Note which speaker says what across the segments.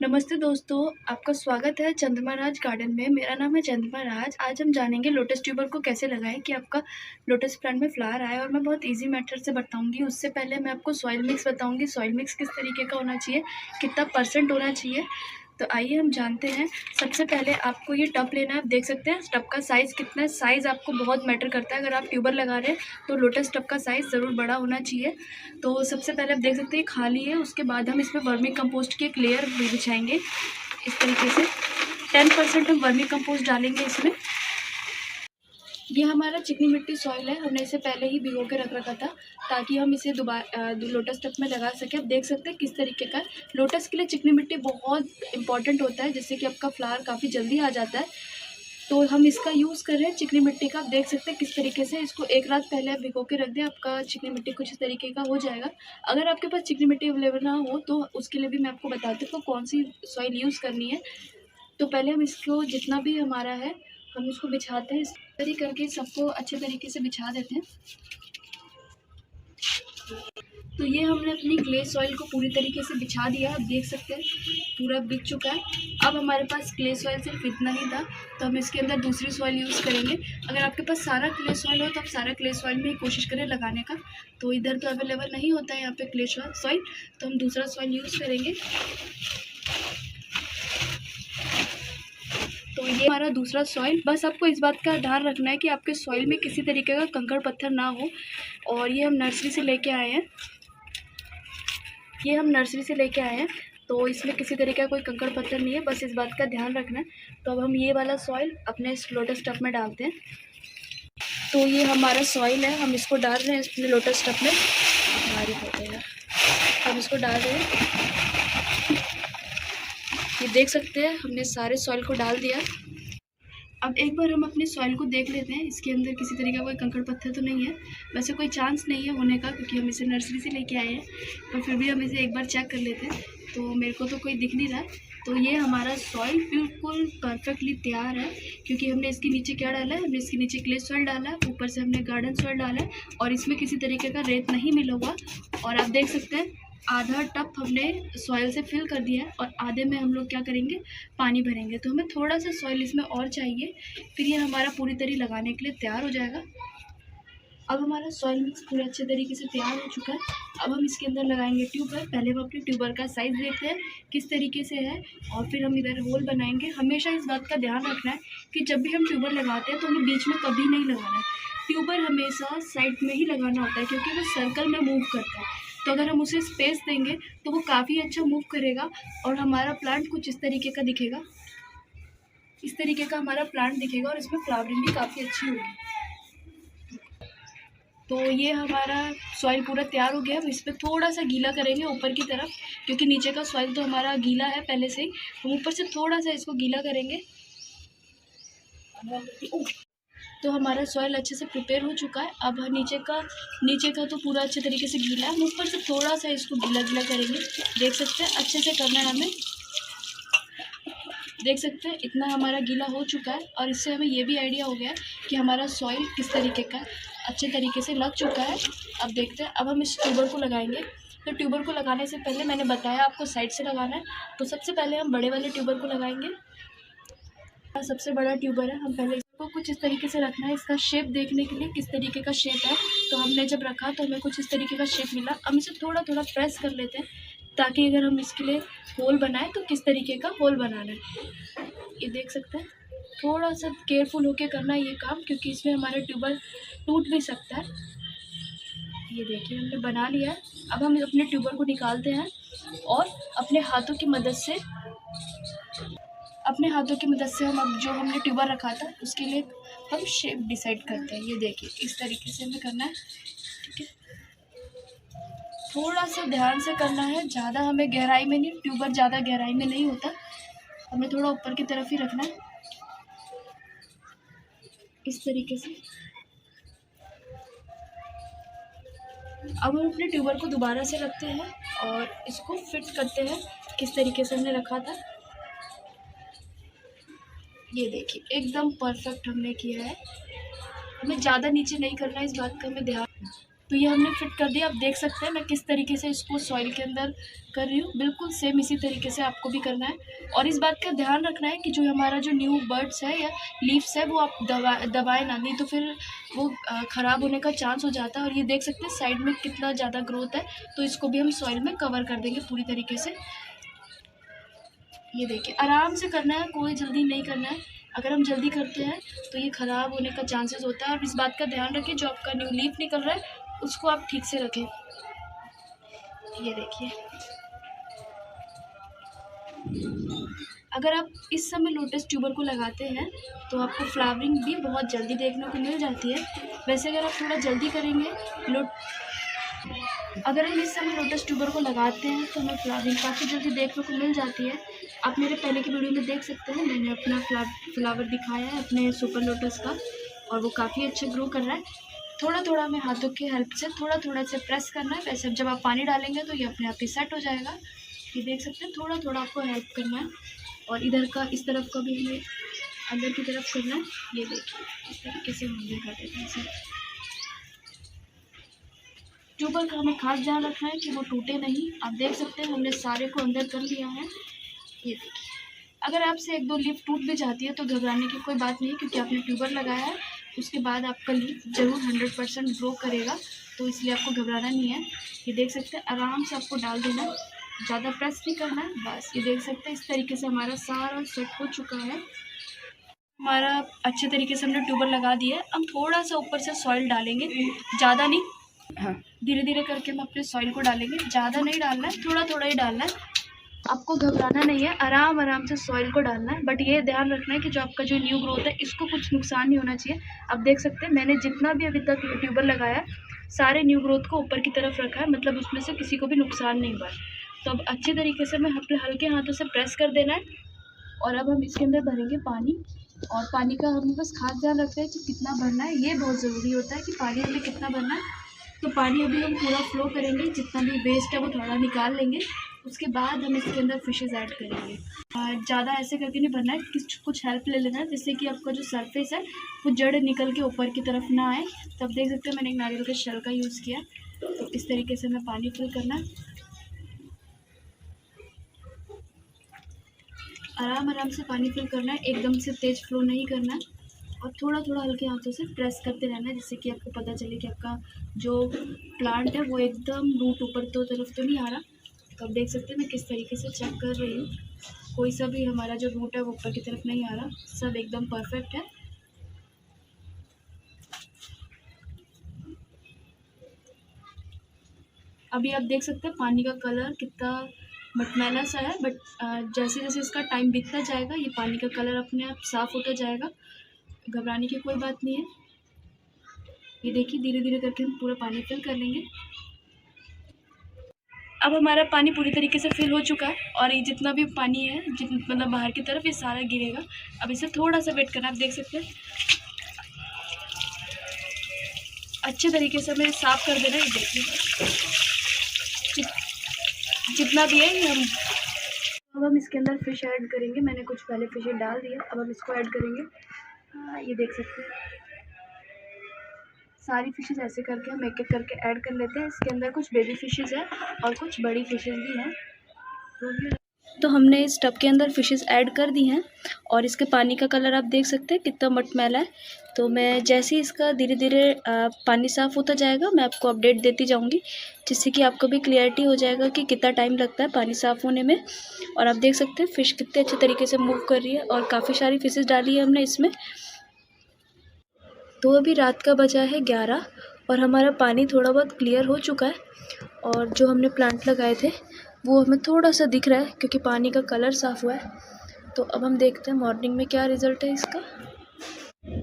Speaker 1: नमस्ते दोस्तों, आपका स्वागत है चंद्रमा राज गार्डन में। मेरा नाम है चंद्रमा राज। आज हम जानेंगे लोटस ट्यूबर को कैसे लगाएं कि आपका लोटस प्लांट में फ्लावर आए, और मैं बहुत इजी मेथड से बताऊंगी। उससे पहले मैं आपको सॉइल मिक्स बताऊंगी। सॉइल मिक्स किस तरीके का होना चाहिए, कितना % होना चाहिए। तो आइए हम जानते हैं। सबसे पहले आपको ये टब लेना है। आप देख सकते हैं टब का साइज़ कितना है। साइज़ आपको बहुत मैटर करता है। अगर आप ट्यूबर लगा रहे हैं तो लोटस टब का साइज़ ज़रूर बड़ा होना चाहिए। तो सबसे पहले आप देख सकते हैं खाली है। उसके बाद हम इसमें वर्मी कंपोस्ट की एक लेयर बिछाएंगे इस तरीके से। 10% हम वर्मी कंपोस्ट डालेंगे इसमें। ये हमारा चिकनी मिट्टी सॉइल है। हमने इसे पहले ही भिगो के रख रखा था ताकि हम इसे दोबारा लोटस टब में लगा सकें। आप देख सकते हैं किस तरीके का। लोटस के लिए चिकनी मिट्टी बहुत इंपॉर्टेंट होता है, जिससे कि आपका फ्लावर काफ़ी जल्दी आ जाता है। तो हम इसका यूज़ कर रहे हैं चिकनी मिट्टी का। आप देख सकते हैं किस तरीके से। इसको एक रात पहले आप भिगो के रख दें, आपका चिकनी मिट्टी कुछ इस तरीके का हो जाएगा। अगर आपके पास चिकनी मिट्टी अवेलेबल ना हो तो उसके लिए भी मैं आपको बताती हूँ कौन सी सॉइल यूज़ करनी है। तो पहले हम इसको जितना भी हमारा है हम इसको बिछाते हैं। इस तरीके करके सबको अच्छे तरीके से बिछा देते हैं। तो ये हमने अपनी क्ले सॉइल को पूरी तरीके से बिछा दिया। आप देख सकते हैं पूरा बिछ चुका है। अब हमारे पास क्ले सॉइल सिर्फ इतना ही था, तो हम इसके अंदर दूसरी सॉइल यूज़ करेंगे। अगर आपके पास सारा क्ले सॉइल हो तो आप सारा क्ले सॉइल में ही कोशिश करें लगाने का। तो इधर तो अवेलेबल नहीं होता है यहाँ पे क्ले सॉइल, तो हम दूसरा सॉइल यूज़ करेंगे। तो ये हमारा दूसरा सॉइल। बस आपको इस बात का ध्यान रखना है कि आपके सॉइल में किसी तरीके का कंकड़ पत्थर ना हो। और ये हम नर्सरी से लेके आए हैं। तो इसमें किसी तरीके का कोई कंकड़ पत्थर नहीं है, बस इस बात का ध्यान रखना है। तो अब हम ये वाला सॉइल अपने इस लोटस टब में डालते हैं। तो ये हमारा सॉइल है, हम इसको डाल रहे हैं अपने लोटस टब में। हम इसको डाल रहे हैं। ये देख सकते हैं हमने सारे सॉइल को डाल दिया। अब एक बार हम अपने सॉइल को देख लेते हैं, इसके अंदर किसी तरीके का कोई कंकड़ पत्थर तो नहीं है। वैसे कोई चांस नहीं है होने का, क्योंकि हम इसे नर्सरी से लेके आए हैं, पर फिर भी हम इसे एक बार चेक कर लेते हैं। तो मेरे को तो कोई दिख नहीं रहा है। तो ये हमारा सॉइल बिल्कुल परफेक्टली तैयार है, क्योंकि हमने इसके नीचे क्या डाला है, हमने इसके नीचे क्ले सॉइल डाला है, ऊपर से हमने गार्डन सॉइल डाला है, और इसमें किसी तरीके का रेत नहीं मिला हुआ। और आप देख सकते हैं आधा टब हमने सॉइल से फिल कर दिया है, और आधे में हम लोग क्या करेंगे, पानी भरेंगे। तो हमें थोड़ा सा सॉइल इसमें और चाहिए, फिर ये हमारा पूरी तरह लगाने के लिए तैयार हो जाएगा। अब हमारा सॉइल मिक्स पूरे अच्छे तरीके से तैयार हो चुका है। अब हम इसके अंदर लगाएंगे ट्यूबर। पहले हम अपने ट्यूबर का साइज़ देखते हैं किस तरीके से है, और फिर हम इधर होल बनाएंगे। हमेशा इस बात का ध्यान रखना है कि जब भी हम ट्यूबर लगाते हैं तो हमें बीच में कभी नहीं लगाना है। ट्यूबर हमेशा साइड में ही लगाना होता है, क्योंकि वो सर्कल में मूव करता है। तो अगर हम उसे स्पेस देंगे तो वो काफ़ी अच्छा मूव करेगा, और हमारा प्लांट कुछ इस तरीके का दिखेगा। इस तरीके का हमारा प्लांट दिखेगा, और इसमें फ्लावरिंग भी काफ़ी अच्छी होगी। तो ये हमारा सॉइल पूरा तैयार हो गया। अब इस पर थोड़ा सा गीला करेंगे ऊपर की तरफ, क्योंकि नीचे का सॉइल तो हमारा गीला है पहले से ही। हम ऊपर से थोड़ा सा इसको गीला करेंगे। तो हमारा सॉइल अच्छे से प्रिपेयर हो चुका है। अब नीचे का तो पूरा अच्छे तरीके से गीला है, हम ऊपर से थोड़ा सा इसको गीला गीला करेंगे। देख सकते हैं अच्छे से करना है हमें। देख सकते हैं इतना हमारा गीला हो चुका है, और इससे हमें ये भी आइडिया हो गया है कि हमारा सॉइल किस तरीके का अच्छे तरीके से लग चुका है। अब देखते हैं, अब हम इस ट्यूबर को लगाएंगे। तो ट्यूबर को लगाने से पहले मैंने बताया आपको साइड से लगाना है। तो सबसे पहले हम बड़े वाले ट्यूबर को लगाएंगे। सबसे बड़ा ट्यूबर है, हम पहले इसको कुछ इस तरीके से रखना है। इसका शेप देखने के लिए किस तरीके का शेप है, तो हमने जब रखा तो हमें कुछ इस तरीके का शेप मिला। हम इसे थोड़ा थोड़ा प्रेस कर लेते हैं, ताकि अगर हम इसके लिए होल बनाएं तो किस तरीके का होल बनाना है। ये देख सकते हैं थोड़ा सा केयरफुल होके करना है ये काम, क्योंकि इसमें हमारा ट्यूबर टूट भी सकता है। ये देखिए हमने बना लिया है। अब हम अपने ट्यूबर को निकालते हैं, और अपने हाथों की मदद से हम अब जो हमने ट्यूबर रखा था उसके लिए हम शेप डिसाइड करते हैं। ये देखिए इस तरीके से हमें करना है, ठीक है। थोड़ा सा ध्यान से करना है, ज़्यादा हमें गहराई में नहीं, ट्यूबर ज़्यादा गहराई में नहीं होता, हमें थोड़ा ऊपर की तरफ ही रखना है, इस तरीके से। अब हम अपने ट्यूबर को दोबारा से रखते हैं और इसको फिट करते हैं किस तरीके से हमने रखा था। ये देखिए एकदम परफेक्ट हमने किया है। हमें ज़्यादा नीचे नहीं करना है, इस बात का हमें ध्यान। तो ये हमने फिट कर दिया। आप देख सकते हैं मैं किस तरीके से इसको सॉइल के अंदर कर रही हूँ। बिल्कुल सेम इसी तरीके से आपको भी करना है। और इस बात का ध्यान रखना है कि जो हमारा जो न्यू बर्ड्स है या लीव्स है वो आप दबाए ना, नहीं तो फिर वो ख़राब होने का चांस हो जाता है। और ये देख सकते हैं साइड में कितना ज़्यादा ग्रोथ है, तो इसको भी हम सॉइल में कवर कर देंगे पूरी तरीके से। ये देखिए आराम से करना है, कोई जल्दी नहीं करना है। अगर हम जल्दी करते हैं तो ये ख़राब होने का चांसेस होता है। और इस बात का ध्यान रखें जो आपका न्यू लीफ निकल रहा है उसको आप ठीक से रखें। ये देखिए अगर आप इस समय लोटस ट्यूबर को लगाते हैं तो आपको फ्लावरिंग भी बहुत जल्दी देखने को मिल जाती है। वैसे अगर आप थोड़ा जल्दी करेंगे अगर हम इस समय लोटस ट्यूबर को लगाते हैं तो हमें फ्लावरिंग काफ़ी जल्दी देखने को मिल जाती है। आप मेरे पहले की वीडियो में देख सकते हैं, मैंने अपना फ्लावर दिखाया है अपने सुपर लोटस का, और वो काफ़ी अच्छा ग्रो कर रहा है। थोड़ा थोड़ा हमें हाथों की हेल्प से थोड़ा थोड़ा से प्रेस करना है। वैसे जब आप पानी डालेंगे तो ये अपने आप ही सेट हो जाएगा। ये देख सकते हैं थोड़ा थोड़ा आपको हेल्प करना है। और इधर का इस तरफ का भी हमें अंदर की तरफ करना है। ये देखिए इस तरीके से हम अंदर कर देते हैं इसे। ट्यूबर का हमें खास ध्यान रखना है कि वो टूटे नहीं। आप देख सकते हैं हमने सारे को अंदर कर लिया है। ये देखिए अगर आपसे एक दो लीफ टूट भी जाती है तो घबराने की कोई बात नहीं, क्योंकि आपने ट्यूबर लगाया है। उसके बाद आपका लीफ ज़रूर 100% ग्रो करेगा, तो इसलिए आपको घबराना नहीं है। ये देख सकते हैं आराम से आपको डाल देना है, ज़्यादा प्रेस नहीं करना है। बस ये देख सकते हैं इस तरीके से हमारा सारा सेट हो चुका है। हमारा अच्छे तरीके से हमने ट्यूबर लगा दिया है। हम थोड़ा सा ऊपर से सॉइल डालेंगे, ज़्यादा नहीं, हाँ धीरे धीरे करके हम अपने सॉइल को डालेंगे। ज़्यादा नहीं डालना है, थोड़ा थोड़ा ही डालना है। आपको घबराना नहीं है, आराम आराम से सॉइल को डालना है। बट ये ध्यान रखना है कि जो आपका जो न्यू ग्रोथ है इसको कुछ नुकसान नहीं होना चाहिए। आप देख सकते हैं मैंने जितना भी अभी तक ट्यूबर लगाया सारे न्यू ग्रोथ को ऊपर की तरफ रखा है, मतलब उसमें से किसी को भी नुकसान नहीं हुआ है। तो अब अच्छे तरीके से हमें हल्के हाथों से प्रेस कर देना है। और अब हम इसके अंदर भरेंगे पानी, और पानी का हम बस खास ध्यान रखते हैं कि कितना भरना है। ये बहुत ज़रूरी होता है कि पानी हमें कितना भरना है। तो पानी अभी हम पूरा फ्लो करेंगे, जितना भी वेस्ट है वो थोड़ा निकाल लेंगे। उसके बाद हम इसके अंदर फिशेस ऐड करेंगे। ज़्यादा ऐसे करके नहीं भरना है, कुछ हेल्प ले लेना है जिससे कि आपका जो सरफेस है वो जड़ निकल के ऊपर की तरफ ना आए। तो आप देख सकते हैं मैंने एक नारियल के शेल का यूज़ किया। तो इस तरीके से हमें पानी फिल करना है, आराम आराम से पानी फिल करना है, एकदम से तेज़ फ्लो नहीं करना है। और थोड़ा थोड़ा हल्के हाथों से प्रेस करते रहना है, जिससे कि आपको पता चले कि आपका जो प्लांट है वो एकदम रूट ऊपर तो तरफ तो नहीं आ रहा। तो आप देख सकते हैं मैं किस तरीके से चेक कर रही हूँ, कोई सा भी हमारा जो रूट है वो ऊपर की तरफ नहीं आ रहा, सब एकदम परफेक्ट है। अभी आप देख सकते हैं पानी का कलर कितना मटमैला सा है, बट जैसे जैसे इसका टाइम बीतता जाएगा ये पानी का कलर अपने आप साफ़ होता जाएगा। घबराने की कोई बात नहीं है। ये देखिए धीरे धीरे करके हम पूरा पानी फिल कर लेंगे। अब हमारा पानी पूरी तरीके से फिल हो चुका है, और ये जितना भी पानी है मतलब बाहर की तरफ ये सारा गिरेगा। अब इसे थोड़ा सा वेट करना, आप देख सकते हैं अच्छे तरीके से हमें साफ़ कर देना है। ये देखिए जितना भी है ये अब हम इसके अंदर फ़िश ऐड करेंगे। मैंने कुछ पहले फ़िश डाल दिया, अब हम इसको ऐड करेंगे। ये देख सकते हैं सारी फ़िशेस ऐसे करके हम एक एक करके ऐड कर लेते हैं। इसके अंदर कुछ बेबी फ़िशेस हैं और कुछ बड़ी फ़िशेस भी हैं। तो हमने इस टब के अंदर फ़िशेस ऐड कर दी हैं, और इसके पानी का कलर आप देख सकते हैं कितना मटमैला है। तो मैं जैसे ही इसका धीरे धीरे पानी साफ़ होता जाएगा मैं आपको अपडेट देती जाऊंगी, जिससे कि आपको भी क्लियरिटी हो जाएगा कि कितना टाइम लगता है पानी साफ़ होने में। और आप देख सकते हैं फ़िश कितने अच्छे तरीके से मूव कर रही है, और काफ़ी सारी फ़िशेस डाली है हमने इसमें। तो अभी रात का बजा है 11 और हमारा पानी थोड़ा बहुत क्लियर हो चुका है, और जो हमने प्लांट लगाए थे वो हमें थोड़ा सा दिख रहा है क्योंकि पानी का कलर साफ़ हुआ है। तो अब हम देखते हैं मॉर्निंग में क्या रिज़ल्ट है इसका।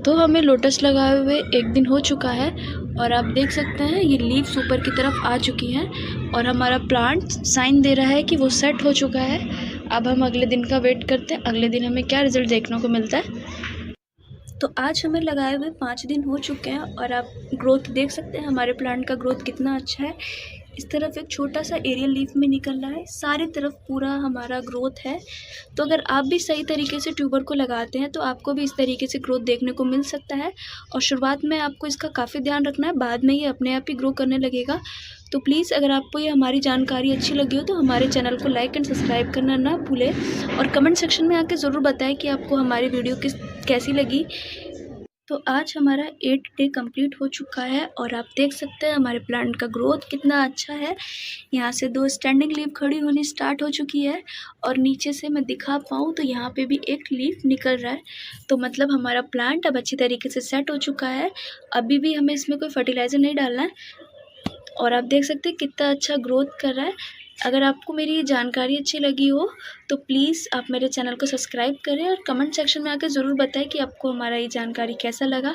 Speaker 1: तो हमें लोटस लगाए हुए एक दिन हो चुका है, और आप देख सकते हैं ये लीव्स ऊपर की तरफ आ चुकी हैं, और हमारा प्लांट साइन दे रहा है कि वो सेट हो चुका है। अब हम अगले दिन का वेट करते हैं, अगले दिन हमें क्या रिज़ल्ट देखने को मिलता है। तो आज हमें लगाए हुए 5 दिन हो चुके हैं, और आप ग्रोथ देख सकते हैं हमारे प्लांट का ग्रोथ कितना अच्छा है। इस तरफ एक छोटा सा एरियल लीफ में निकल रहा है, सारी तरफ पूरा हमारा ग्रोथ है। तो अगर आप भी सही तरीके से ट्यूबर को लगाते हैं तो आपको भी इस तरीके से ग्रोथ देखने को मिल सकता है। और शुरुआत में आपको इसका काफ़ी ध्यान रखना है, बाद में ये अपने आप ही ग्रो करने लगेगा। तो प्लीज़ अगर आपको ये हमारी जानकारी अच्छी लगी हो तो हमारे चैनल को लाइक एंड सब्सक्राइब करना ना भूलें, और कमेंट सेक्शन में आके ज़रूर बताएं कि आपको हमारी वीडियो कैसी लगी। तो आज हमारा 8 डे कंप्लीट हो चुका है और आप देख सकते हैं हमारे प्लांट का ग्रोथ कितना अच्छा है। यहाँ से 2 स्टैंडिंग लीफ खड़ी होनी स्टार्ट हो चुकी है और नीचे से मैं दिखा पाऊँ तो यहाँ पे भी एक लीफ निकल रहा है। तो मतलब हमारा प्लांट अब अच्छी तरीके से सेट हो चुका है। अभी भी हमें इसमें कोई फर्टिलाइज़र नहीं डालना है और आप देख सकते हैं कितना अच्छा ग्रोथ कर रहा है। अगर आपको मेरी ये जानकारी अच्छी लगी हो तो प्लीज़ आप मेरे चैनल को सब्सक्राइब करें और कमेंट सेक्शन में आकर ज़रूर बताएं कि आपको हमारा ये जानकारी कैसा लगा।